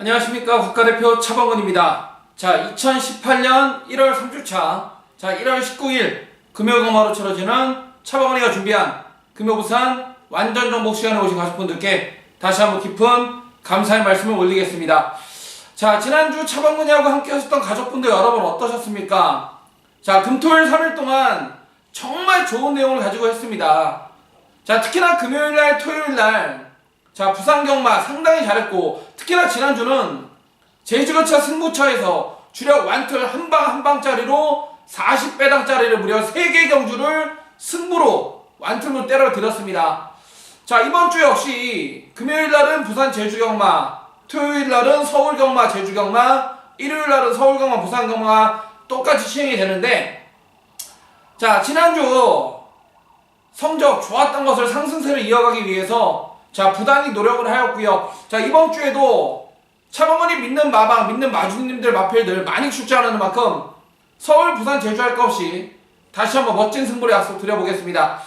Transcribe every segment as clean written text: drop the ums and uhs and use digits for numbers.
안녕하십니까. 국가대표 차범근입니다. 자, 2018년 1월 3주차, 자, 1월 19일 금요금화로 치러지는 차범근이가 준비한 금요부산 완전 정복 시간에 오신 가족분들께 다시 한번 깊은 감사의 말씀을 올리겠습니다. 자, 지난주 차범근이하고 함께 하셨던 가족분들 여러분 어떠셨습니까? 자, 금토일 3일 동안 정말 좋은 내용을 가지고 했습니다. 자, 특히나 금요일날, 토요일날 자, 부산 경마 상당히 잘했고, 특히나 지난주는 제주교차 승부처에서 주력 완틀 한방짜리로 40배당짜리를 무려 3개 경주를 승부로 완틀로 때려드렸습니다. 자, 이번주 역시 금요일날은 부산 제주경마, 토요일날은 서울경마 제주경마, 일요일날은 서울경마 부산경마 똑같이 시행이 되는데, 자, 지난주 성적 좋았던 것을 상승세를 이어가기 위해서 자, 부단히 노력을 하였고요. 자, 이번 주에도 차범근이 믿는 마방, 믿는 마주님들, 마필들 많이 출전하는 만큼 서울, 부산, 제주 할 것 없이 다시 한번 멋진 승부를 약속 드려보겠습니다.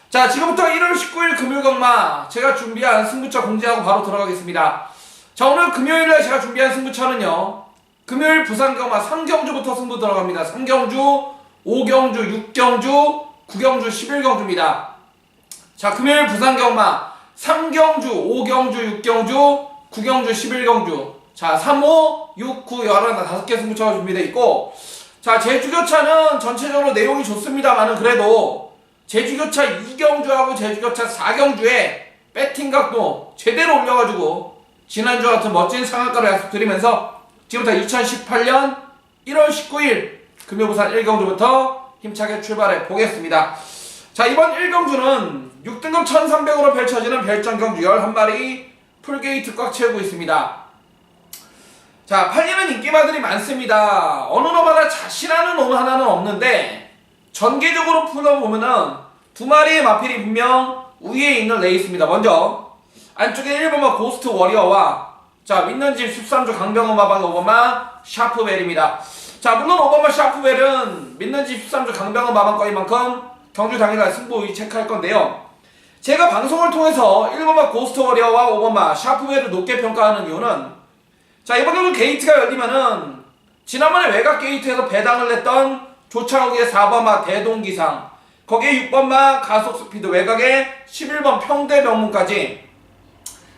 자, 지금부터 1월 19일 금요일경마 제가 준비한 승부처 공지하고 바로 들어가겠습니다. 자, 오늘 금요일날 제가 준비한 승부처는요, 금요일 부산경마 3경주부터 승부 들어갑니다. 3경주, 5경주, 6경주, 9경주, 11경주입니다. 자, 금요일 부산경마 3경주, 5경주, 6경주, 9경주, 11경주. 자, 3, 5, 6, 9, 11, 5개 승부처가 준비되어 있고, 자, 제주교차는 전체적으로 내용이 좋습니다만은 그래도 제주교차 2경주하고 제주교차 4경주에 배팅 각도 제대로 올려가지고 지난주와 같은 멋진 상한가를 약속드리면서 지금부터 2018년 1월 19일 금요부산 1경주부터 힘차게 출발해 보겠습니다. 자, 이번 1경주는 6등급 1300으로 펼쳐지는 별정경주 11마리 풀게이트 꽉 채우고 있습니다. 자, 팔리는 인기마들이 많습니다. 어느 노마다 자신하는 놈 하나는 없는데 전개적으로 풀어보면은 두 마리의 마필이 분명 우위에 있는 레이스입니다. 먼저 안쪽에 1번마 고스트 워리어와 자, 믿는 집 13주 강병호 마방의 5번마 샤프벨입니다. 자, 물론 5번마 샤프벨은 믿는 집 13주 강병호 마방 거인 만큼 경주 당일날 승부 우위 체크할 건데요. 제가 방송을 통해서 1번마 고스트 워리어와 5번마 샤프벨을 높게 평가하는 이유는 자, 이번 경주 게이트가 열리면은 지난번에 외곽 게이트에서 배당을 냈던 조창욱의 4번마 대동기상, 거기에 6번마 가속스피드, 외곽에 11번 평대명문까지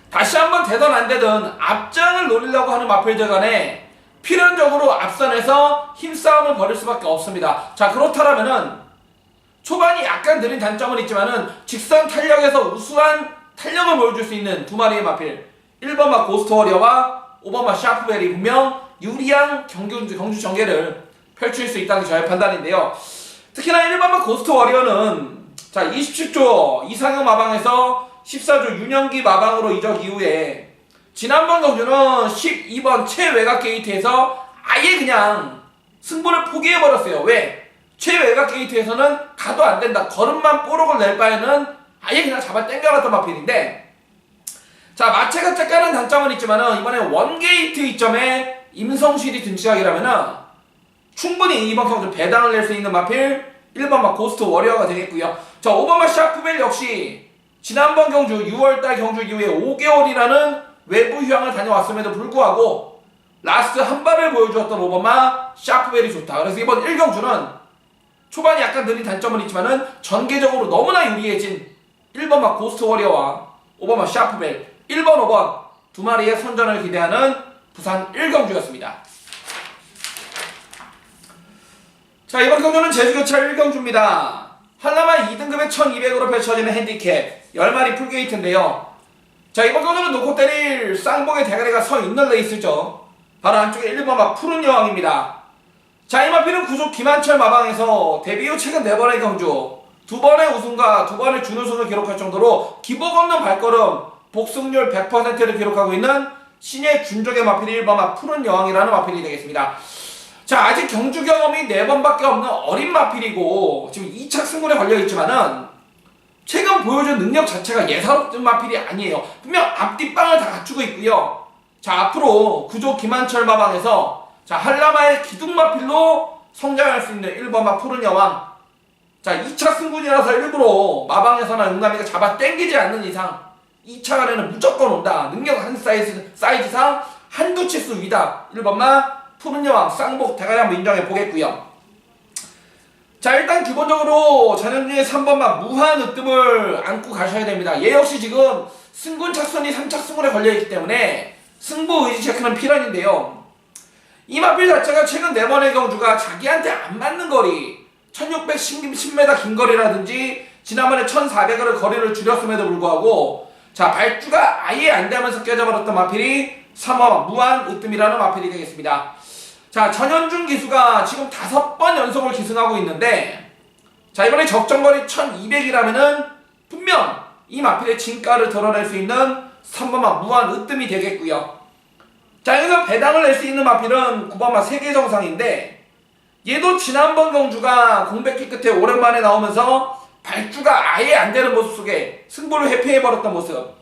다시 한번 되든 안 되든 앞장을 노리려고 하는 마필들 간에 필연적으로 앞선에서 힘싸움을 벌일 수밖에 없습니다. 자, 그렇다면은 초반이 약간 느린 단점은 있지만은 직선 탄력에서 우수한 탄력을 보여줄 수 있는 두 마리의 마필 1번마 고스트 워리어와 5번마 샤프벨이 분명 유리한 경주 전개를 펼칠 수 있다는 저의 판단인데요. 특히나 1번마 고스트 워리어는 자, 27조 이상형 마방에서 14조 윤영기 마방으로 이적 이후에 지난번 경주는 12번 최외곽 게이트에서 아예 그냥 승부를 포기해버렸어요. 왜? 최외곽 게이트에서는 가도 안 된다, 걸음만 뽀록을 낼 바에는 아예 그냥 잡아 당겨놨던 마필인데, 자, 마체가 짝가는 단점은 있지만은 이번에 원게이트 이점에 임성실이 든지각이라면은 충분히 이번 경주 배당을 낼 수 있는 마필 1번마 고스트 워리어가 되겠고요. 자, 5번마 샤프벨 역시 지난번 경주 6월달 경주 이후에 5개월이라는 외부 휴양을 다녀왔음에도 불구하고 라스트 한 발을 보여주었던 5번마 샤프벨이 좋다. 그래서 이번 1경주는 초반이 약간 느린 단점은 있지만은 전개적으로 너무나 유리해진 1번마 고스트 워리어와 5번마 샤프벨 1번, 5번 두 마리의 선전을 기대하는 부산 1경주였습니다. 자, 이번 경주는 제주교차 1경주입니다. 한라마 2등급의 1200으로 펼쳐지는 핸디캡 10마리 풀게이트인데요. 자, 이번 경주는 놓고 때릴 쌍봉의 대가리가 서 있는 레이스죠. 바로 안쪽에 1번마 푸른 여왕입니다. 자, 이 마필은 구조 김한철 마방에서 데뷔 후 최근 4번의 경주 2번의 우승과 2번의 준우승을 기록할 정도로 기복 없는 발걸음, 복승률 100%를 기록하고 있는 신예 준족의 마필이 1번마 푸른 여왕이라는 마필이 되겠습니다. 자, 아직 경주 경험이 4번밖에 없는 어린 마필이고 지금 2차 승부에 걸려있지만은 최근 보여준 능력 자체가 예사롭던 마필이 아니에요. 분명 앞뒷방을 다 갖추고 있고요. 자, 앞으로 구조 김한철 마방에서 자, 한라마의 기둥마필로 성장할 수 있는 1번마 푸른 여왕. 자, 2차 승군이라서 일부러 마방에서나 용남이가 잡아 당기지 않는 이상 2차 간에는 무조건 온다. 능력 한 사이즈상 한두 치수 위다. 1번마 푸른 여왕 쌍복 대가리 한번 인정해 보겠고요. 자, 일단 기본적으로 전현주의 3번마 무한 으뜸을 안고 가셔야 됩니다. 얘 역시 지금 승군 착순이 3착승군에 걸려있기 때문에 승부 의지 체크는 필연인데요. 이 마필 자체가 최근 4번의 경주가 자기한테 안 맞는 거리 1610m 긴 거리라든지 지난번에 1400을 거리를 줄였음에도 불구하고 자, 발주가 아예 안 되면서 깨져버렸던 마필이 3번 무한 으뜸이라는 마필이 되겠습니다. 자, 전현준 기수가 지금 5번 연속을 기승하고 있는데 자, 이번에 적정거리 1200이라면은 분명 이 마필의 진가를 드러낼 수 있는 3번마 무한 으뜸이 되겠고요. 자, 여기서 배당을 낼 수 있는 마필은 9번마 세계정상인데 얘도 지난번 경주가 공백기 끝에 오랜만에 나오면서 발주가 아예 안 되는 모습 속에 승부를 회피해버렸던 모습.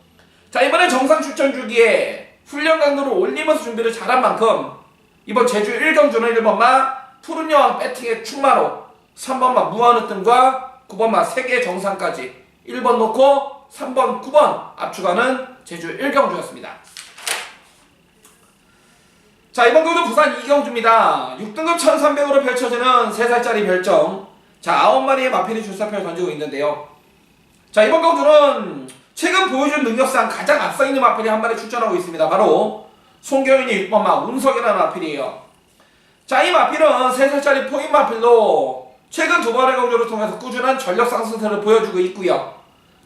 자, 이번에 정상 출전 주기에 훈련 강도를 올리면서 준비를 잘한 만큼 이번 제주 1경주는 1번마 푸른 여왕 배팅의 충마로 3번마 무한으뜸과 9번마 세계 정상까지 1번 놓고 3번, 9번 압축하는 제주 1경주였습니다. 자, 이번 경주 부산 2경주입니다. 6등급 1300으로 펼쳐지는 3살짜리 별정. 자, 9마리의 마필이 줄사표를 던지고 있는데요. 자, 이번 경주는 최근 보여준 능력상 가장 앞서있는 마필이 한 마리 출전하고 있습니다. 바로 송경윤이 6번마 운석이라는 마필이에요. 자, 이 마필은 3살짜리 포인 마필로 최근 2번의 경주를 통해서 꾸준한 전력 상승세를 보여주고 있고요.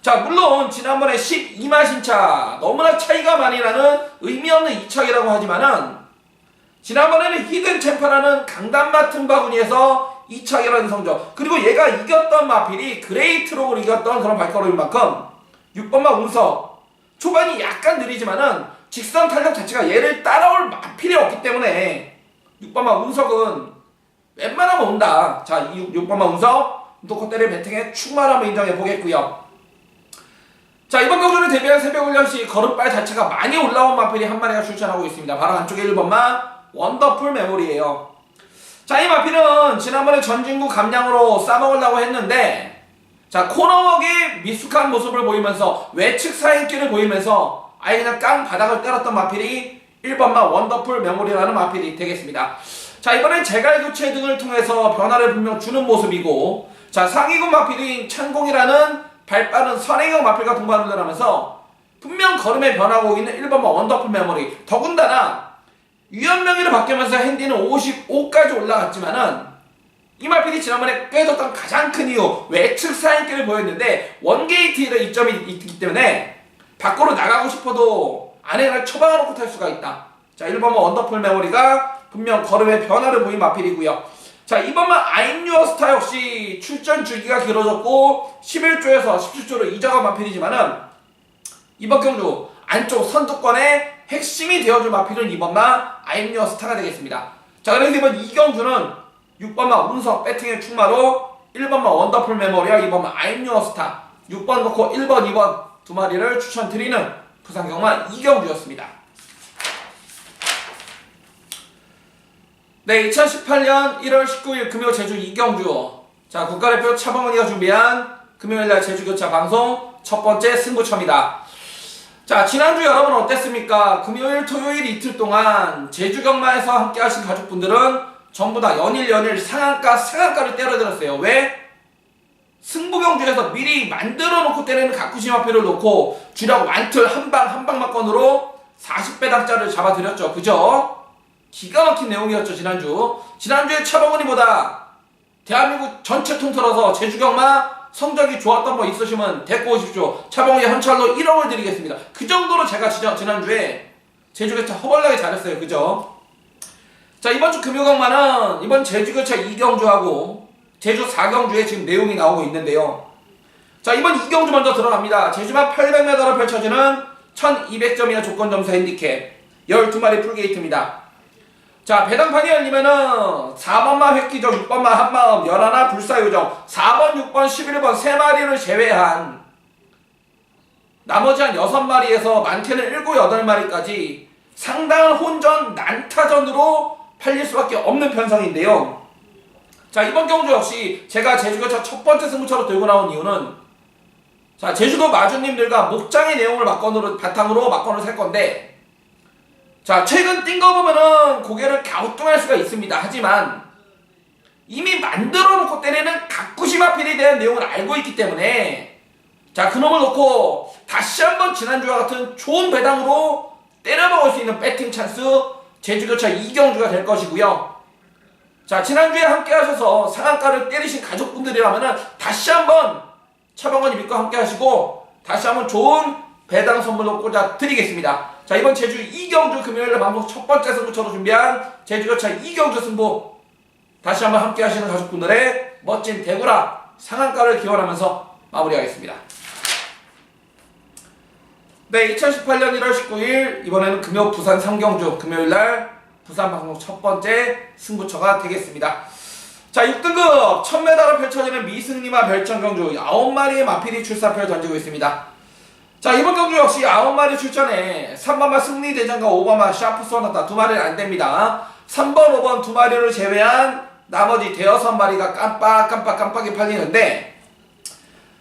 자, 물론 지난번에 12만 신차 너무나 차이가 많이 나는 의미 없는 2척이라고 하지만은 지난번에는 히든 챔퍼라는 강단마 틈바구니에서 2척이라는 성적, 그리고 얘가 이겼던 마필이 그레이트록을 이겼던 그런 발걸음인 만큼 6번마 운석 초반이 약간 느리지만은 직선 탄력 자체가 얘를 따라올 마필이 없기 때문에 6번마 운석은 웬만하면 온다. 자, 6번마 운석 놓고 때릴 배팅에 충만함을 인정해 보겠고요. 자, 이번 경주를 대비한 새벽훈련 시 걸음발 자체가 많이 올라온 마필이 한 마리가 출전하고 있습니다. 바로 안쪽에 1번마 원더풀 메모리예요. 자, 이 마필은 지난번에 전진구 감량으로 싸먹으려고 했는데 자, 코너웍의 미숙한 모습을 보이면서 외측 사인기를 보이면서 아예 그냥 깡 바닥을 때렸던 마필이 1번마 원더풀 메모리라는 마필이 되겠습니다. 자, 이번엔 제갈 교체 등을 통해서 변화를 분명 주는 모습이고 자, 상위군 마필인 찬공이라는 발빠른 선행형 마필과 동반을 하면서 분명 걸음에 변하고 있는 1번마 원더풀 메모리. 더군다나 유연명의로 바뀌면서 핸디는 55까지 올라갔지만은 이 마필이 지난번에 깨졌던 가장 큰 이유 외측 사인기를 보였는데 원게이트의 이점이 있기 때문에 밖으로 나가고 싶어도 안에 그냥 처박아놓고 탈 수가 있다. 자, 1번마 원더풀 메모리가 분명 걸음에 변화를 보인 마필이고요. 자, 2번마 I'm Your Star 역시 출전 주기가 길어졌고 11조에서 17조로 이적한 마필이지만은 이번 경주 안쪽 선두권의 핵심이 되어줄 마필은 2번마 I'm Your Star가 되겠습니다. 자, 그래서 이번 2경주는 6번마 운석 배팅의 충마로 1번마 원더풀 메모리와 2번마 I'm Your Star 6번 놓고 1번, 2번 두 마리를 추천드리는 부산경마 2경주였습니다. 네, 2018년 1월 19일 금요 제주 2경주. 자, 국가대표 차범근이가 준비한 금요일날 제주교차 방송 첫 번째 승부처입니다. 자, 지난주 여러분 어땠습니까? 금요일, 토요일 이틀 동안 제주경마에서 함께 하신 가족분들은 전부 다 연일 상한가를 때려들었어요. 왜? 승부경주에서 미리 만들어 놓고 때리는 가쿠시마표를 놓고 주력 완틀 한방 막건으로 40배당짜리를 잡아드렸죠. 그죠? 기가 막힌 내용이었죠. 지난주에 차범근이보다 대한민국 전체 통틀어서 제주경마 성적이 좋았던 거 있으시면 데리고 오십시오. 차범근이 현찰로 1억을 드리겠습니다. 그 정도로 제가 지난주에 제주교차 허벌나게 잘했어요. 그죠? 자, 이번 주 금요경마는 이번 제주교차 2경주하고 제주 4경주에 지금 내용이 나오고 있는데요. 자, 이번 2경주 먼저 들어갑니다. 제주만 800m로 펼쳐지는 1200점이나 조건점수 핸디캡 12마리 풀게이트입니다. 자, 배당판이 열리면은 4번마 획기적, 6번마 한마음, 11화 불사요정, 4번, 6번, 11번 3마리를 제외한 나머지 한 6마리에서 많게는 7, 8마리까지 상당한 혼전, 난타전으로 팔릴 수밖에 없는 편성인데요. 자, 이번 경주 역시 제가 제주교차 첫 번째 승부처로 들고 나온 이유는 자, 제주도 마주님들과 목장의 내용을 바탕으로 막건을 살 건데 자, 최근 뛴 거 보면은 고개를 갸우뚱할 수가 있습니다. 하지만 이미 만들어 놓고 때리는 가쿠시마필에 대한 내용을 알고 있기 때문에 자, 그놈을 놓고 다시 한번 지난주와 같은 좋은 배당으로 때려먹을 수 있는 배팅 찬스 제주교차 이경주가 될 것이고요. 자, 지난주에 함께 하셔서 상한가를 때리신 가족분들이라면은 다시 한번 차범근이 믿고 함께 하시고 다시 한번 좋은 배당 선물로 꽂아 드리겠습니다. 자, 이번 제주 이경주 금요일날 방송 첫 번째 승부처로 준비한 제주교차 이경주 승부 다시 한번 함께 하시는 가족분들의 멋진 대구라 상한가를 기원하면서 마무리하겠습니다. 네, 2018년 1월 19일 이번에는 금요 부산 삼경주 금요일날 부산 방송 첫 번째 승부처가 되겠습니다. 자, 6등급 1000m를 펼쳐지는 미승리마 별천 경주 9마리의 마필이 출사표를 던지고 있습니다. 자, 이번 경주 역시 9마리 출전에 3번마 승리대장과 5번마 샤프소나타 2마리는 안됩니다. 3번, 5번 2마리를 제외한 나머지 대여섯 마리가 깜빡이 팔리는데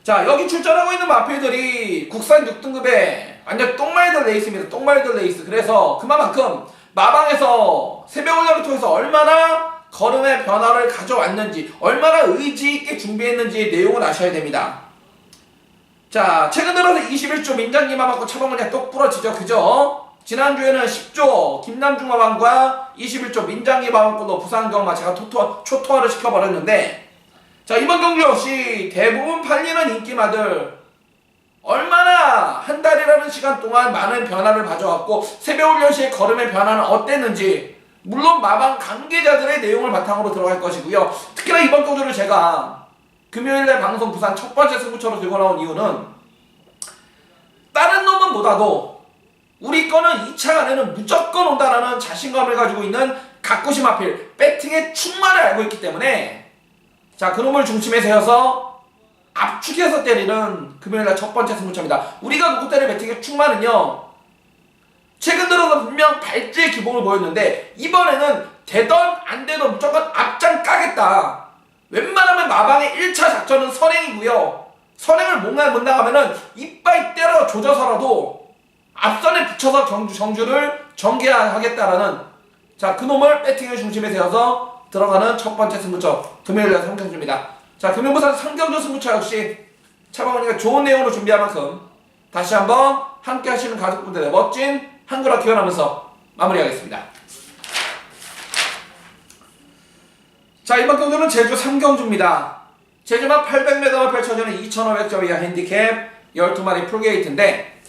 자, 여기 출전하고 있는 마필들이 국산 6등급에 완전 똥말들 레이스입니다. 똥말들 레이스. 그래서 그만큼 마방에서 새벽훈련을 통해서 얼마나 걸음의 변화를 가져왔는지 얼마나 의지있게 준비했는지의 내용을 아셔야 됩니다. 자, 최근 들어서 21조 민장기마 맞고 차범근이 똑 부러지죠. 그죠? 지난주에는 10조 김남중마방과 21조 민장기마 맞고도 부산경마 제가 초토화를 시켜버렸는데 자, 이번 경주 역시 대부분 팔리는 인기마들 얼마나 한 달이라는 시간 동안 많은 변화를 가져왔고 새벽훈련 시의 걸음의 변화는 어땠는지 물론 마방 관계자들의 내용을 바탕으로 들어갈 것이고요. 특히나 이번 경주를 제가 금요일날 방송 부산 첫 번째 승부처로 들고 나온 이유는 다른 놈은 못와도 우리 거는 2차 안에는 무조건 온다라는 자신감을 가지고 있는 가쿠시마필 배팅의 충만을 알고 있기 때문에 자, 그놈을 중심에 세워서 압축해서 때리는 금요일날 첫 번째 승부처입니다. 우리가 누구 때릴 배팅의 충만은요 최근 들어서 분명 발주의 기복을 보였는데 이번에는 되던 안 되던 무조건 앞장 까겠다. 웬만하면 마방의 1차 작전은 선행이고요. 선행을 못 나가면은 이빨 때려 조져서라도 앞선에 붙여서 정주를 전개하겠다라는 자, 그놈을 배팅의 중심에 세워서 들어가는 첫 번째 승부처 금요일날 삼경주입니다. 자, 금요부산 삼경주 승부처 역시 차범근이가 좋은 내용으로 준비한 만큼 다시 한번 함께 하시는 가족분들의 멋진 한글화 기원하면서 마무리하겠습니다. 자, 이번 경주는 제주 삼경주입니다. 제주만 800m가 펼쳐지는 2500점 이하 핸디캡 12마리 풀게이트인데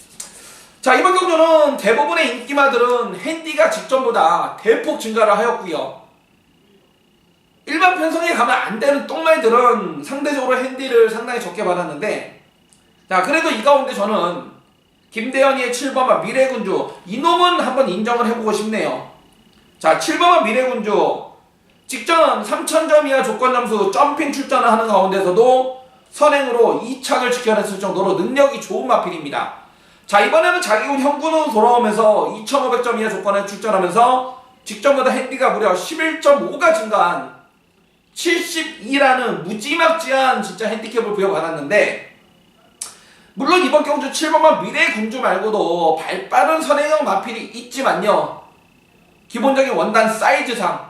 자, 이번 경주는 대부분의 인기마들은 핸디가 직전보다 대폭 증가를 하였고요. 일반 편성에 가면 안 되는 똥말들은 상대적으로 핸디를 상당히 적게 받았는데 자, 그래도 이 가운데 저는 김대현이의 7번마 미래군주 이놈은 한번 인정을 해보고 싶네요. 자, 7번마 미래군주 직전 3000점 이하 조건점수 점핑 출전을 하는 가운데서도 선행으로 2착을 지켜냈을 정도로 능력이 좋은 마필입니다. 자, 이번에는 자기군 형군으로 돌아오면서 2500점 이하 조건에 출전하면서 직전보다 핸디가 무려 11.5가 증가한 72라는 무지막지한 진짜 핸디캡을 부여받았는데 물론 이번 경주 7번만 미래군주 말고도 발빠른 선행형 마필이 있지만요. 기본적인 원단 사이즈상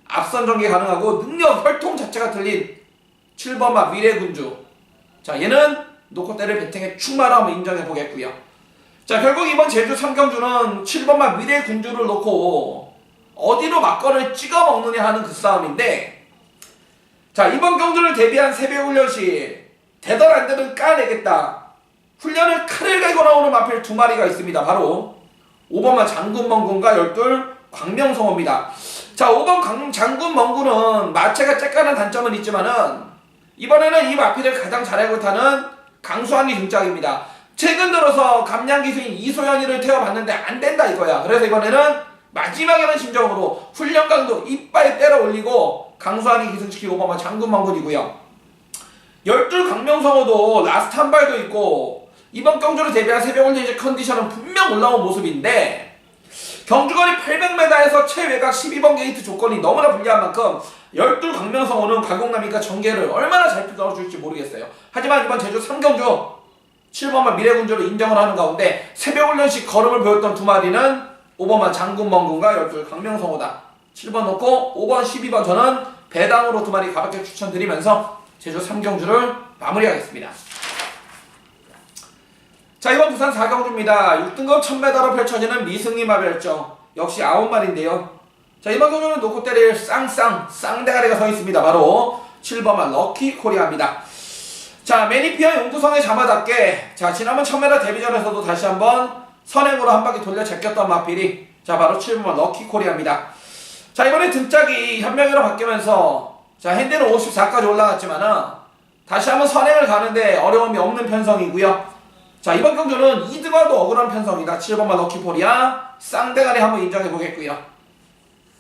앞선 전개 가능하고 능력 혈통 자체가 틀린 7번마 미래군주 자, 얘는 놓고 때릴 배팅의 충만함을 한번 인정해 보겠고요. 자, 결국 이번 제주 삼경주는 7번마 미래군주를 놓고 어디로 막건을 찍어 먹느냐 하는 그 싸움인데 자, 이번 경주를 대비한 새벽훈련 시 되던 안 되든 까내겠다. 훈련을 칼을 갈고 나오는 마필 2마리가 있습니다. 바로 5번마 장군멍군과 12 광명성어입니다. 자, 5번 장군멍군은 마체가 쬐까는 단점은 있지만은 이번에는 이 마필을 가장 잘하고 타는 강수환이 등장입니다. 최근 들어서 감량기수인 이소연이를 태워봤는데 안된다 이거야. 그래서 이번에는 마지막에는 심정으로 훈련 강도 이빨 때려 올리고 강수환이 기승시키고 5번마 장군멍군이고요. 12 강명성어도 라스트 한 발도 있고 이번 경주를 대비한 새벽훈련 컨디션은 분명 올라온 모습인데 경주거리 800m에서 최외곽 12번 게이트 조건이 너무나 불리한 만큼 12 강명성어는 가공남이니까 전개를 얼마나 잘 넣어줄지 모르겠어요. 하지만 이번 제주 삼경주 7번만 미래군주로 인정을 하는 가운데 새벽훈련식 걸음을 보였던 2마리는 5번만 장군멍군과 12 강명성호다. 7번 놓고 5번 12번 저는 배당으로 2마리 가볍게 추천드리면서 제주 3경주를 마무리하겠습니다. 자, 이번 부산 4경주입니다. 6등급 1000m로 펼쳐지는 미승리 마별정 역시 9마리인데요. 자, 이번 경주는 놓고 때릴 쌍대가리가 서 있습니다. 바로 7번만 럭키 코리아입니다. 자, 매니피아 용두성의 자마답게 자, 지난번 1000m 데뷔전에서도 다시 한번 선행으로 한 바퀴 돌려 제꼈던 마필이 자, 바로 7번만 럭키 코리아입니다. 자, 이번에 등짝이 현명으로 바뀌면서 자, 핸디는 54까지 올라갔지만은 다시 한번 선행을 가는데 어려움이 없는 편성이고요. 자, 이번 경주는 2등와도 억울한 편성이다. 7번만 럭키 코리아 쌍대가리 한번 인정해 보겠고요.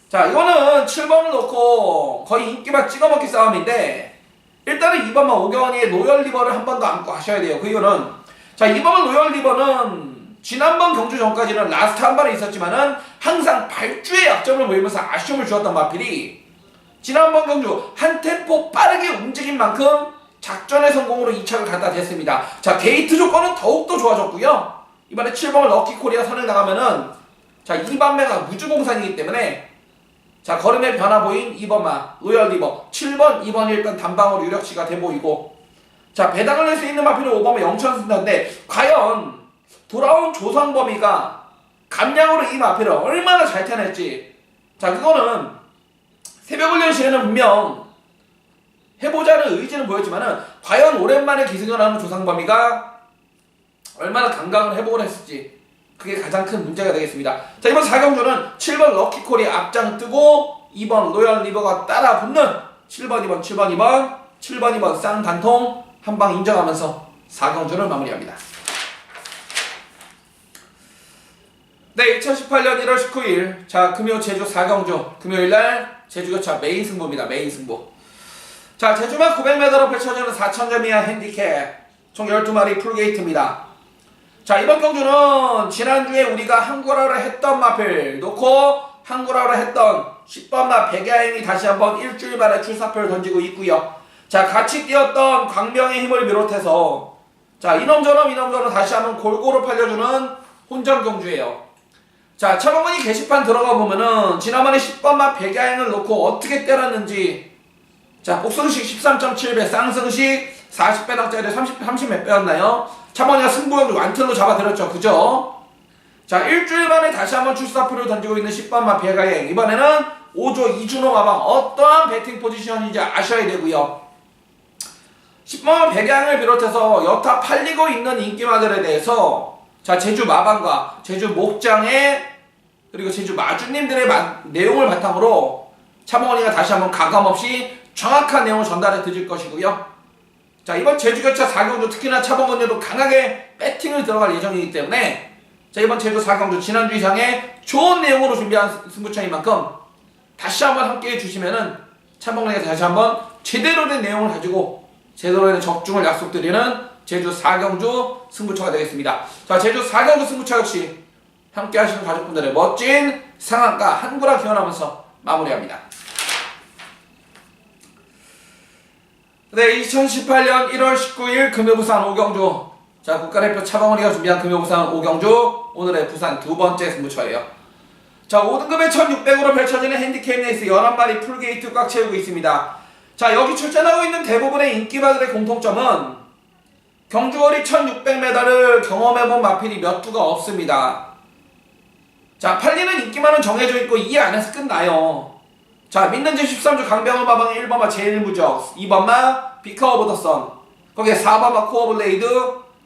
자, 이거는 7번을 놓고 거의 인기만 찍어먹기 싸움인데 일단은 2번만 오경원이의 로열 리버를 한 번 더 안고 하셔야 돼요. 그 이유는 자, 2번 로열 리버는 지난번 경주 전까지는 라스트 한 발에 있었지만은 항상 발주의 약점을 보이면서 아쉬움을 주었던 마필이 지난번 경주 한 템포 빠르게 움직인 만큼 작전의 성공으로 2착을 갖다 댔습니다. 자, 게이트 조건은 더욱더 좋아졌고요. 이번에 7번을 럭키 코리아 선행 나가면은 자, 2반매가 무주공산이기 때문에 자, 걸음의 변화 보인 2번마 로열 리버 7번 2번 일단 단방으로 유력시가 돼 보이고 자, 배당을 낼 수 있는 마필은 5번마 영천승자인데 과연 돌아온 조상범위가 감량으로 이 마필을 얼마나 잘 타낼지 자, 그거는 새벽훈련 시에는 분명 해보자는 의지는 보였지만은 과연 오랜만에 기승을 하는 조상범위가 얼마나 강강을 회복을 했을지 그게 가장 큰 문제가 되겠습니다. 자, 이번 4경주는 7번 럭키 코리아 앞장 뜨고 2번 로열 리버가 따라 붙는 7번 2번 7번 2번 7번 2번 쌍단통 한방 인정하면서 4경주를 마무리합니다. 네, 2018년 1월 19일 자, 금요 제주 4경주 금요일날 제주교차 메인 승부입니다. 메인 승부. 자, 제주만 900m로 펼쳐지는 4000점 이하 핸디캡 총 12마리 풀게이트입니다. 자, 이번 경주는 지난주에 우리가 한구라를 했던 마필 놓고 한구라를 했던 10번마 백야행이 다시 한번 일주일 만에 출사표를 던지고 있고요. 자, 같이 뛰었던 광명의 힘을 비롯해서 자, 이놈저놈 다시 한번 골고루 팔려주는 혼전 경주예요. 자, 차범근이 게시판 들어가 보면은 지난번에 10번마 백야행을 놓고 어떻게 때렸는지 자, 복승식 13.7배, 쌍승식 40배당짜리 30 몇 배였나요? 차범근이가 승부형을 완틀로 잡아들였죠. 그죠? 자, 일주일 만에 다시 한번 출사표를 던지고 있는 10번마 백야행 이번에는 5조 이준호 마방 어떠한 배팅 포지션인지 아셔야 되고요. 10번마 백야행을 비롯해서 여타 팔리고 있는 인기마들에 대해서 자, 제주 마방과 제주 목장의 그리고 제주 마주님들의 내용을 바탕으로 차범근이가 다시 한번 가감없이 정확한 내용을 전달해 드릴 것이고요. 자, 이번 제주교차 4경주 특히나 차범근이도 강하게 배팅을 들어갈 예정이기 때문에 자, 이번 제주 4경주 지난주 이상의 좋은 내용으로 준비한 승부차인 만큼 다시 한번 함께 해주시면은 차범근이가 다시 한번 제대로 된 내용을 가지고 제대로 된 적중을 약속드리는 제주 4경주 승부처가 되겠습니다. 자, 제주 4경주 승부처 역시 함께 하시는 가족분들의 멋진 상한가 한구라 기원하면서 마무리합니다. 네, 2018년 1월 19일 금요부산 5경주 자, 국가대표 차범근이가 준비한 금요부산 5경주 오늘의 부산 두 번째 승부처예요. 자, 5등급에 1600으로 펼쳐지는 핸디캡 레이스 11마리 풀게이트 꽉 채우고 있습니다. 자, 여기 출전하고 있는 대부분의 인기마들의 공통점은 경주거리 1600m를 경험해본 마필이 몇 두가 없습니다. 자, 팔리는 인기만은 정해져 있고 이 안에서 끝나요. 자, 믿는지 13주 강병훈 마방의 1번마 제일무적 2번마 비카 오브 더 선 거기에 4번마 코어 블레이드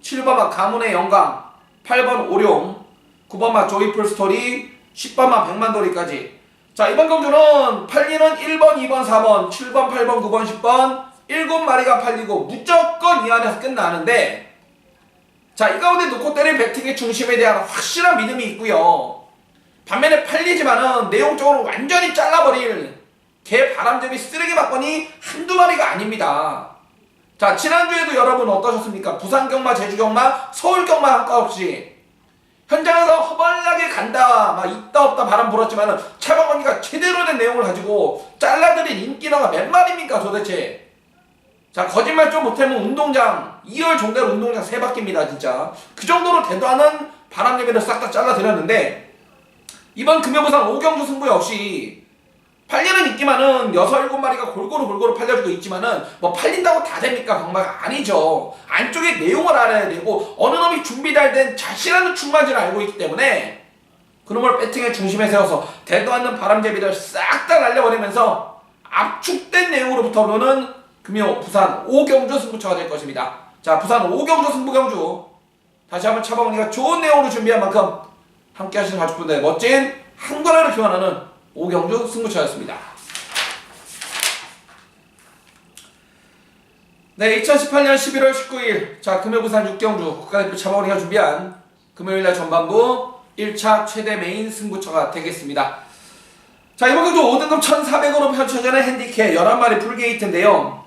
7번마 가문의 영광 8번 오룡 9번마 조이풀 스토리 10번마 백만돌이까지 자, 이번 경주는 팔리는 1번 2번 4번 7번 8번 9번 10번 7마리가 팔리고 무조건 이 안에서 끝나는데 자, 이 가운데 놓고 때릴 배팅의 중심에 대한 확실한 믿음이 있고요. 반면에 팔리지만은 내용적으로 완전히 잘라버릴 개 바람잡이 쓰레기 막건이 한두 마리가 아닙니다. 자, 지난주에도 여러분 어떠셨습니까? 부산경마, 제주경마, 서울경마 한가없이 현장에서 허벌나게 간다 막 있다 없다 바람 불었지만은 차범근이가 제대로 된 내용을 가지고 잘라드린 인기너가 몇 마리입니까 도대체. 자, 거짓말 좀 못하면 운동장 2월 종대로 운동장 3바퀴입니다 진짜. 그 정도로 대도 않은 바람잡이를 싹 다 잘라드렸는데 이번 금요부산 5경주 승부 역시 팔리는 있기만은 6, 7마리가 골고루 팔려주고 있지만은 뭐 팔린다고 다 됩니까? 경마가 아니죠. 안쪽에 내용을 알아야 되고 어느 놈이 준비 잘 된 자신하는 충만지를 알고 있기 때문에 그놈을 배팅의 중심에 세워서 대도 않는 바람제비를 싹 다 날려버리면서 압축된 내용으로부터는 금요 부산 5경주 승부처가 될 것입니다. 자, 부산 5경주 승부경주 다시 한번 차범근이가 좋은 내용으로 준비한 만큼 함께 하시는 가족분들의 멋진 한관화를 기원하는 5경주 승부처였습니다. 네, 2018년 11월 19일 자 금요 부산 6경주 국가대표 차범근이가 준비한 금요일날 전반부 1차 최대 메인 승부처가 되겠습니다. 자, 이번 경주 5등급 1,400으로 펼쳐지는 핸디캡 11마리 풀게이트인데요.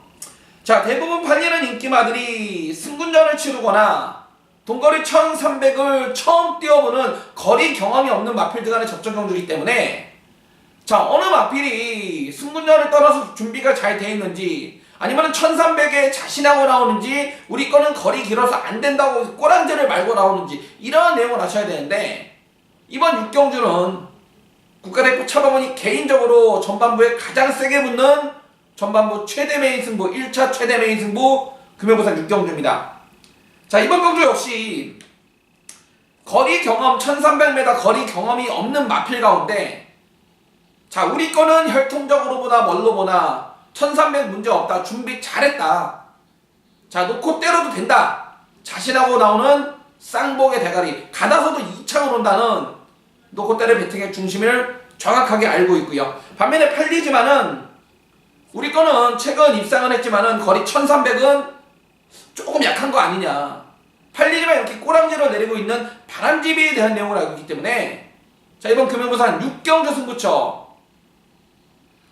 자, 대부분 팔리는 인기마들이 승군전을 치르거나 동거리 1,300을 처음 뛰어보는 거리 경험이 없는 마필들 간의 접전 경주이기 때문에 자, 어느 마필이 승군전을 떠나서 준비가 잘 돼 있는지 아니면 1,300에 자신하고 나오는지 우리 거는 거리 길어서 안 된다고 꼬랑지를 말고 나오는지 이런 내용을 아셔야 되는데 이번 6경주는 국가대표 차범근이 개인적으로 전반부에 가장 세게 붙는 전반부 최대 메인 승부 1차 최대 메인 승부 금요부산 6경주입니다. 자, 이번 경주 역시 거리 경험 1300m 거리 경험이 없는 마필 가운데 자, 우리 거는 혈통적으로 보나 뭘로 보나 1300 문제 없다. 준비 잘했다. 자, 놓고 때려도 된다. 자신하고 나오는 쌍복의 대가리 가다서도 2창을 온다는 놓고 때려 배팅의 중심을 정확하게 알고 있고요. 반면에 팔리지만은 우리 거는 최근 입상은 했지만은 거리 1300은 조금 약한 거 아니냐. 팔리지만 이렇게 꼬랑지를 내리고 있는 바람지비에 대한 내용을 알고 있기 때문에 자, 이번 금요부산 6경주 승부처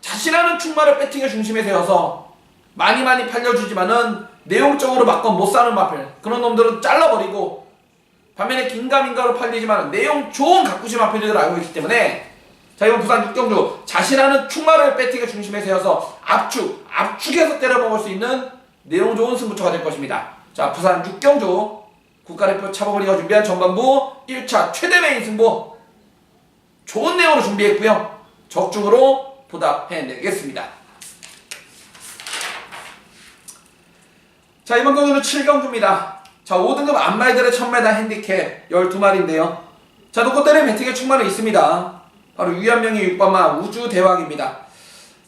자신하는 충마를 배팅의 중심에 세워서 많이 팔려주지만은 내용적으로 맞건 못사는 마필 그런 놈들은 잘라버리고 반면에 긴가민가로 팔리지만 내용 좋은 가꾸시 마필들을 알고 있기 때문에 자, 이번 부산 6경주 자신하는 충마를 배팅의 중심에 세워서 압축해서 때려먹을 수 있는 내용 좋은 승부처가 될 것입니다. 자, 부산 6경주 국가대표 차범근이가 준비한 전반부 1차 최대 메인 승부 좋은 내용으로 준비했고요. 적중으로 보답해내겠습니다. 자, 이번 경주는 7경주입니다. 자, 5등급 안마이들의 1000m 핸디캡 12마리인데요. 자, 놓고 때리는 배팅의 충만은 있습니다. 바로 유한명의 6번마 우주대왕입니다.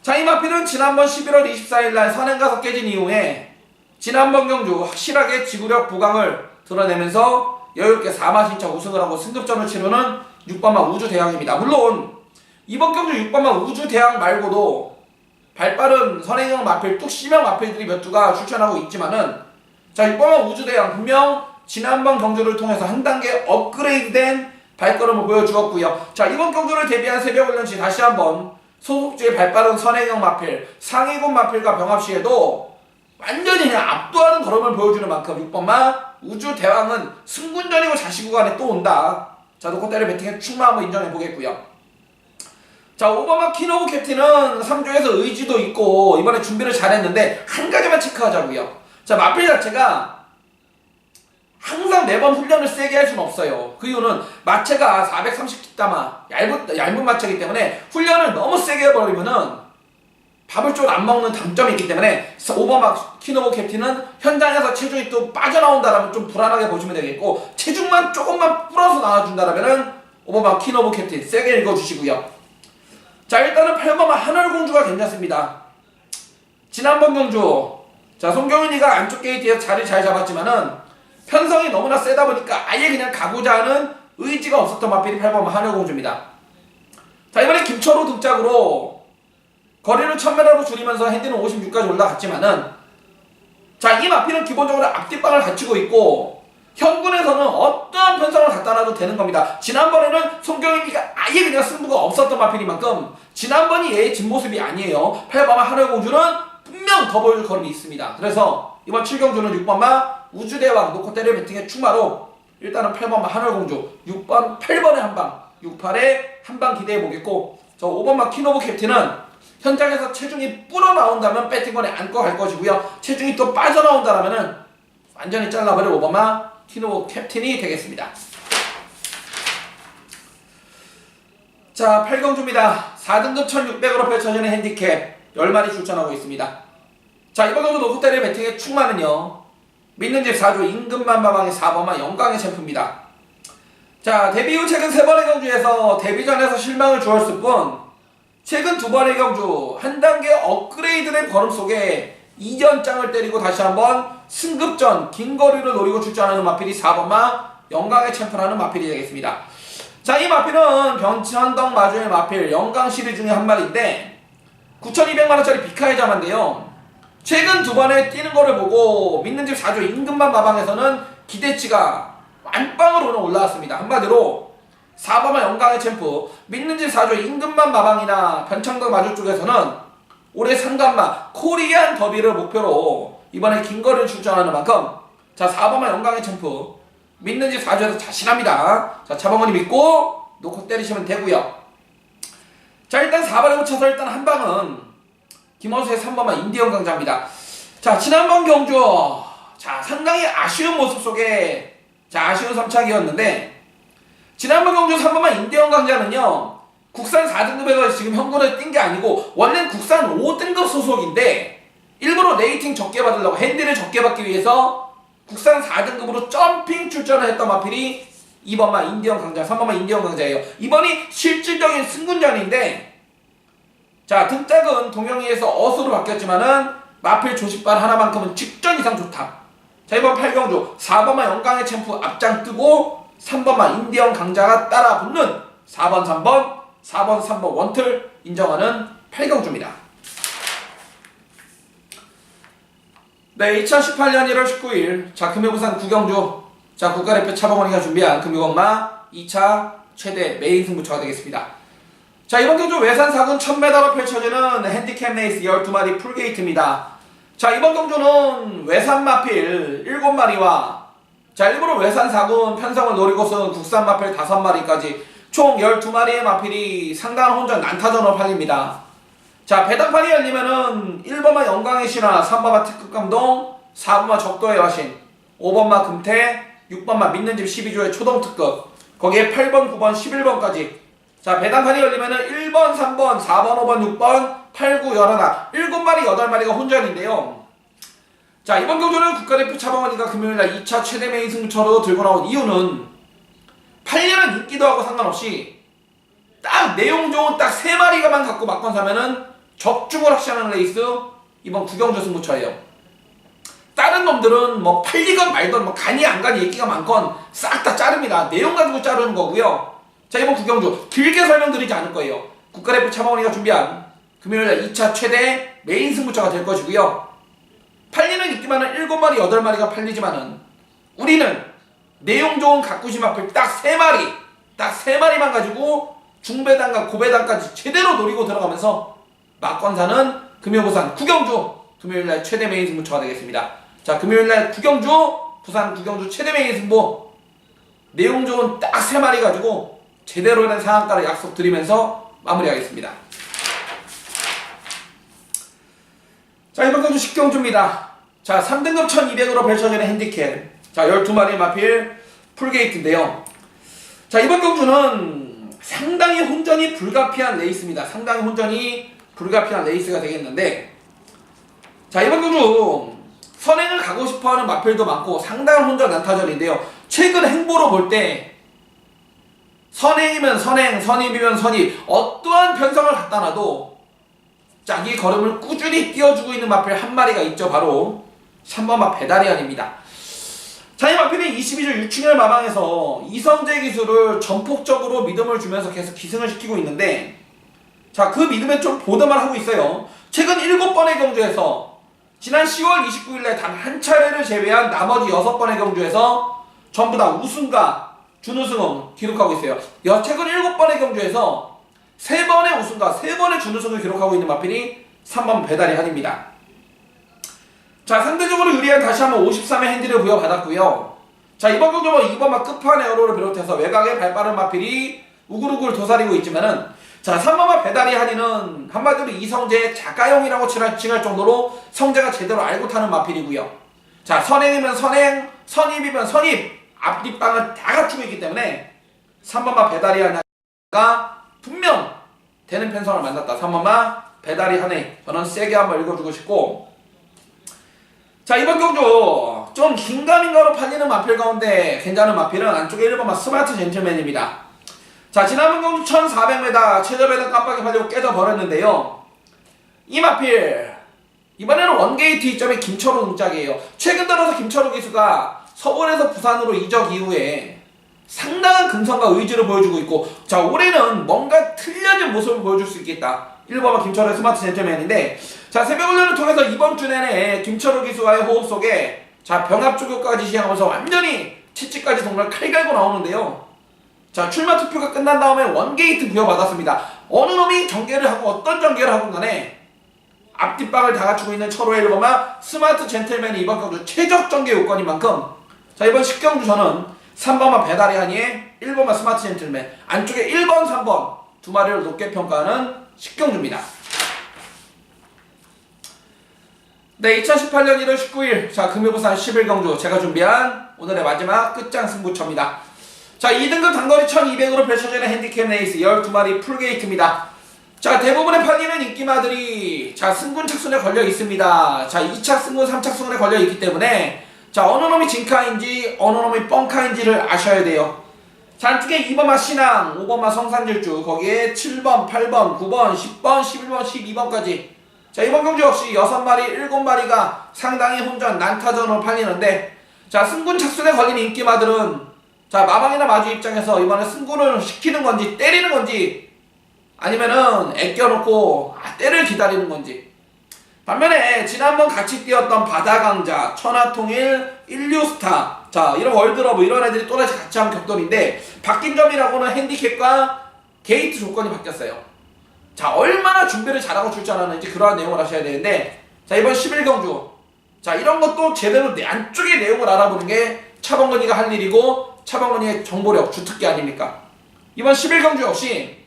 자, 이 마필은 지난번 11월 24일날 선행가서 깨진 이후에 지난번 경주 확실하게 지구력 부강을 드러내면서 여유롭게 4마신차 우승을 하고 승급전을 치르는 6번마 우주대왕입니다. 물론 이번 경주 6번마 우주대왕 말고도 발빠른 선행형 마필, 뚝심형 마필들이 몇 주가 출전하고 있지만은 자, 6번마 우주대왕 분명 지난번 경주를 통해서 한 단계 업그레이드된 발걸음을 보여주었고요. 자, 이번 경주를 대비한 새벽훈련시 다시 한번 소속주의 발빠른 선행형 마필, 상위군 마필과 병합시에도 완전히 그냥 압도하는 걸음을 보여주는 만큼 6번마 우주대왕은 승군전이고 자시 구간에 또 온다. 자, 놓고 때려 배팅의 충마 한번 인정해보겠고요. 자, 5번마 키노브 캡틴은 3조에서 의지도 있고 이번에 준비를 잘했는데 한 가지만 체크하자고요. 자, 마필 자체가 항상 매번 훈련을 세게 할 수는 없어요. 그 이유는 마체가 430뒷담화 얇은 마체이기 때문에 훈련을 너무 세게 해버리면은 밥을 좀 안 먹는 단점이 있기 때문에 5번마 키노브 캡틴은 현장에서 체중이 또 빠져나온다라면 좀 불안하게 보시면 되겠고 체중만 조금만 불어서 나와준다라면은 5번마 키노브 캡틴 세게 읽어주시고요. 자, 일단은 8번마 하늘공주가 괜찮습니다. 지난번 경주 자, 송경윤이가 안쪽 게이트에서 자리 잘 잡았지만은 편성이 너무나 세다 보니까 아예 그냥 가고자 하는 의지가 없었던 마필이 8번마 하늘공주입니다. 자, 이번에 김철호 등짝으로 거리를 1000m로 줄이면서 핸디는 56까지 올라갔지만은 자, 이 마필은 기본적으로 앞뒷방을 갖추고 있고 현군에서는 어떠한 편성을 갖다 놔도 되는 겁니다. 지난번에는 송경윤이가 아예 그냥 승부가 없었던 마필인 만큼 지난번이 얘의 진모습이 아니에요. 8번마 하늘공주는 분명 더 보여줄 걸음이 있습니다. 그래서 이번 7경주는 6번마 우주대왕 놓고 때려 배팅의 충마로 일단은 8번마 하늘공주 6번 8번에 한방 68에 한방 기대해보겠고 저 5번마 키노브 캡틴은 현장에서 체중이 불어 나온다면 배팅권에 안고 갈 것이고요. 체중이 또 빠져나온다면 완전히 잘라버릴 5번마 키노브 캡틴이 되겠습니다. 자, 8경주입니다. 4등급 1600으로 펼쳐지는 핸디캡 10마리 출전하고 있습니다. 자, 이번 경주 노코테리 배팅의 축마는요, 믿는 집 4조 임금만 마방의 4번마 영광의 챔프입니다. 자, 데뷔 후 최근 3번의 경주에서 데뷔전에서 실망을 주었을 뿐 최근 2번의 경주 한 단계 업그레이드된 걸음 속에 2연장을 때리고 다시 한번 승급전 긴 거리를 노리고 출전하는 마필이 4번마 영광의 챔프라는 마필이 되겠습니다. 자, 이 마필은 변천덕 마주의 마필 영광 시리즈 중에 한 마리인데 9,200만원짜리 비카의 자만데요, 최근 2번에 뛰는 거를 보고 믿는 집 4조 임금만 마방에서는 기대치가 만빵으로는 올라왔습니다. 한마디로 4번마 영광의 챔프 믿는 집 4조 임금만 마방이나 변천덕 마주 쪽에서는 올해 상간마 코리안 더비를 목표로 이번에 긴거리를 출전하는 만큼, 자, 4번마 영광의 챔프 믿는 집 4조에서 자신합니다. 자, 차범근이 믿고 놓고 때리시면 되고요. 자, 일단 4번에 붙여서 일단 한 방은 김원수의 3번마 인디언 강자입니다. 자, 지난번 경주 자, 상당히 아쉬운 모습 속에 아쉬운 3차기였는데 지난번 경주 3번마 인디언 강자는요, 국산 4등급에서 지금 현군에 뛴 게 아니고 원래는 국산 5등급 소속인데 일부러 레이팅 적게 받으려고, 핸디를 적게 받기 위해서 국산 4등급으로 점핑 출전을 했던 마필이 2번마 인디언 강자, 3번마 인디언 강자예요. 이번이 실질적인 승군전인데, 자, 등짝은 동영이에서 어수로 바뀌었지만은 마필 조식발 하나만큼은 직전 이상 좋다. 자, 이번 8경주 4번마 영광의 챔프 앞장 뜨고 3번마 인디언 강자가 따라 붙는 4번 3번 4번 3번 원틀 인정하는 8경주입니다. 네, 2018년 1월 19일 자, 금요부산 9경주 자, 국가대표 차범근이가 준비한 금요건마 2차 최대 메인 승부처가 되겠습니다. 자, 이번 경주 외산 4군 1000m로 펼쳐지는 핸디캡 레이스 12마리 풀게이트입니다. 자, 이번 경주는 외산 마필 7마리와 자, 일부러 외산 4군 편성을 노리고서는 국산 마필 5마리까지 총 12마리의 마필이 상당한 혼전 난타전으로 팔립니다. 자, 배당판이 열리면은 1번마 영광의 신화, 3번마 특급 감동, 4번마 적도의 화신, 5번마 금태, 6번마 믿는 집 12조의 초동 특급, 거기에 8번, 9번, 11번까지. 자, 배당판이 열리면은 1번, 3번, 4번, 5번, 6번, 8, 9, 11, 7마리, 8마리가 혼전인데요. 자, 이번 경주는 국가대표 차범근이가 금요일날 2차 최대 메인 승부처로 들고 나온 이유는 팔리는 인기도 하고 상관없이 딱 내용 좋은 딱 3마리가만 갖고 막건 사면은 적중을 확실하는 레이스 이번 9경주 승부처예요. 다른 놈들은 뭐 팔리건 말건 뭐 가니 안 가니 얘기가 많건 싹 다 자릅니다. 내용 가지고 자르는 거고요. 자, 이번 9경주 길게 설명드리지 않을 거예요. 국가대표 차범근이가 준비한 금요일날 2차 최대 메인 승부처가 될 것이고요. 팔리는 있기만은 7마리 8마리가 팔리지만은 우리는 내용 좋은 가꾸시 마필 딱 3마리 딱 3마리만 가지고 중배당과 고배당까지 제대로 노리고 들어가면서 막건사는 금요부산 9경주 금요일날 최대 메인 승부처가 되겠습니다. 자, 금요일날 9경주 부산 9경주 최대 메인 승부 내용 좋은 딱 3마리 가지고 제대로 된 상한가를 약속드리면서 마무리하겠습니다. 자, 이번 경주 10경주입니다. 자, 3등급 1200으로 펼쳐지는 핸디캡 자, 12마리 마필 풀게이트인데요. 자, 이번 경주는 상당히 혼전이 불가피한 레이스입니다. 상당히 혼전이 불가피한 레이스가 되겠는데, 자, 이번 경주 선행을 가고 싶어하는 마필도 많고 상당한 혼전 난타전인데요. 최근 행보로 볼 때 선행이면 선행, 선입이면 선입, 어떠한 편성을 갖다 놔도 자기 걸음을 꾸준히 띄워주고 있는 마필 한 마리가 있죠. 바로 3번마 배다리안입니다. 자, 이 마필은 22조 유충혈 마방에서 이성재 기술을 전폭적으로 믿음을 주면서 계속 기승을 시키고 있는데, 자, 그 믿음에 좀 보듬을 하고 있어요. 최근 7번의 경주에서 지난 10월 29일에 단 한 차례를 제외한 나머지 6번의 경주에서 전부 다 우승과 준우승을 기록하고 있어요. 최근 7번의 경주에서 3번의 우승과 3번의 준우승을 기록하고 있는 마필이 3번 배다리안입니다. 자, 상대적으로 유리한 다시 한번 53의 핸디를 부여받았고요. 자, 이번 경주 2번마 끝판에어로를 비롯해서 외곽에 발빠른 마필이 우글우글 도사리고 있지만은, 자, 3번마 배다리안이는 한마디로 이성재의 작가형이라고 칭할 정도로 성재가 제대로 알고 타는 마필이고요. 자, 선행이면 선행, 선입이면 선입, 앞뒷방을 다 갖추고 있기 때문에 3번마 배다리안가 분명 되는 펜성을 만났다. 3번마 배달이 하네. 저는 세게 한번 읽어주고 싶고, 자 이번 경주 좀 긴가민가로 팔리는 마필 가운데 괜찮은 마필은 안쪽에 1번마 스마트 젠틀맨입니다. 자 지난번 경주 1400m 최저 배당 깜빡이 팔리고 깨져버렸는데요. 이 마필 이번에는 원게이트 이점에 김철우 등짝이에요. 최근 들어서 김철우 기수가 서울에서 부산으로 이적 이후에 상당한 근성과 의지를 보여주고 있고, 자 올해는 뭔가 틀려진 모습을 보여줄 수 있겠다. 1번은 김철우의 스마트 젠틀맨인데, 자 새벽훈련을 통해서 이번 주 내내 김철우 기수와의 호흡 속에 자 병합 조교까지 시행하면서 완전히 채찍까지 정말 칼 갈고 나오는데요. 자 출마 투표가 끝난 다음에 원게이트 부여받았습니다. 어느 놈이 전개를 하고 어떤 전개를 하고 간에 앞뒷방을 다 갖추고 있는 철호의 1번마 스마트 젠틀맨이 이번 경주 최적 전개 요건인 만큼, 자 이번 10경주 저는 3번마 배달의 한이의 1번마 스마트 젠틀맨, 안쪽에 1번, 3번 두 마리를 높게 평가하는 10경주입니다. 네, 2018년 1월 19일 자 금요부산 11경주 제가 준비한 오늘의 마지막 끝장 승부처입니다. 자 2등급 단거리 1200으로 펼쳐지는 핸디캡 레이스 12마리 풀게이트입니다. 자 대부분의 팔리는 인기마들이 자 승군 착순에 걸려 있습니다. 자 2차 승군 3차 승군에 걸려 있기 때문에 자 어느 놈이 진카인지 어느 놈이 뻥카인지를 아셔야 돼요. 자 안쪽에 2번마 신앙, 5번마 성산질주, 거기에 7번, 8번, 9번, 10번, 11번, 12번까지 자 이번 경주 역시 6마리, 7마리가 상당히 혼전, 난타전으로 팔리는데, 자 승군 착순에 걸린 인기마들은 자 마방이나 마주 입장에서 이번에 승군을 시키는 건지 때리는 건지 아니면은 애껴놓고 때를 기다리는 건지. 반면에 지난번 같이 뛰었던 바다강자, 천하통일, 인류스타 자 이런 월드러브 이런 애들이 또다시 같이 한 격돌인데, 바뀐 점이라고는 핸디캡과 게이트 조건이 바뀌었어요. 자 얼마나 준비를 잘하고 출전하는지 그러한 내용을 아셔야 되는데, 자 이번 11경주 자 이런 것도 제대로 안쪽의 내용을 알아보는 게 차범근이가 할 일이고 차범근이의 정보력 주특기 아닙니까? 이번 11경주 역시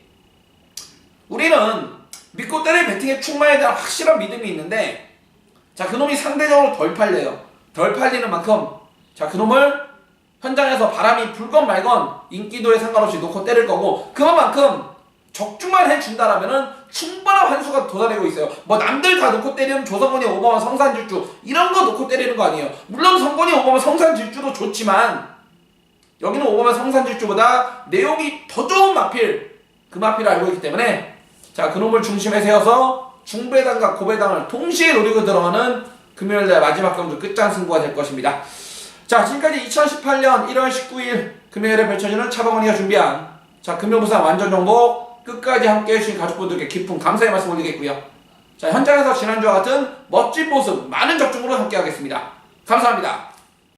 우리는 믿고 때릴 배팅의 충만에 대한 확실한 믿음이 있는데, 자 그놈이 상대적으로 덜 팔려요. 덜 팔리는 만큼 자 그놈을 현장에서 바람이 불건 말건 인기도에 상관없이 놓고 때릴 거고, 그만큼 적중만 해준다라면은 충분한 환수가 도달되고 있어요. 뭐 남들 다 놓고 때리면 조성건이 5번만 성산질주 이런 거 놓고 때리는 거 아니에요. 물론 성건이 5번만 성산질주도 좋지만 여기는 5번만 성산질주보다 내용이 더 좋은 마필, 그 마필을 알고 있기 때문에 자 그놈을 중심에 세워서 중배당과 고배당을 동시에 노리고 들어가는 금요일날 마지막 경주 끝장 승부가 될 것입니다. 자 지금까지 2018년 1월 19일 금요일에 펼쳐지는 차범근이가 준비한 자 금요부산 완전 정보 끝까지 함께 해주신 가족분들께 깊은 감사의 말씀 올리겠고요. 자 현장에서 지난주와 같은 멋진 모습 많은 적중으로 함께 하겠습니다. 감사합니다.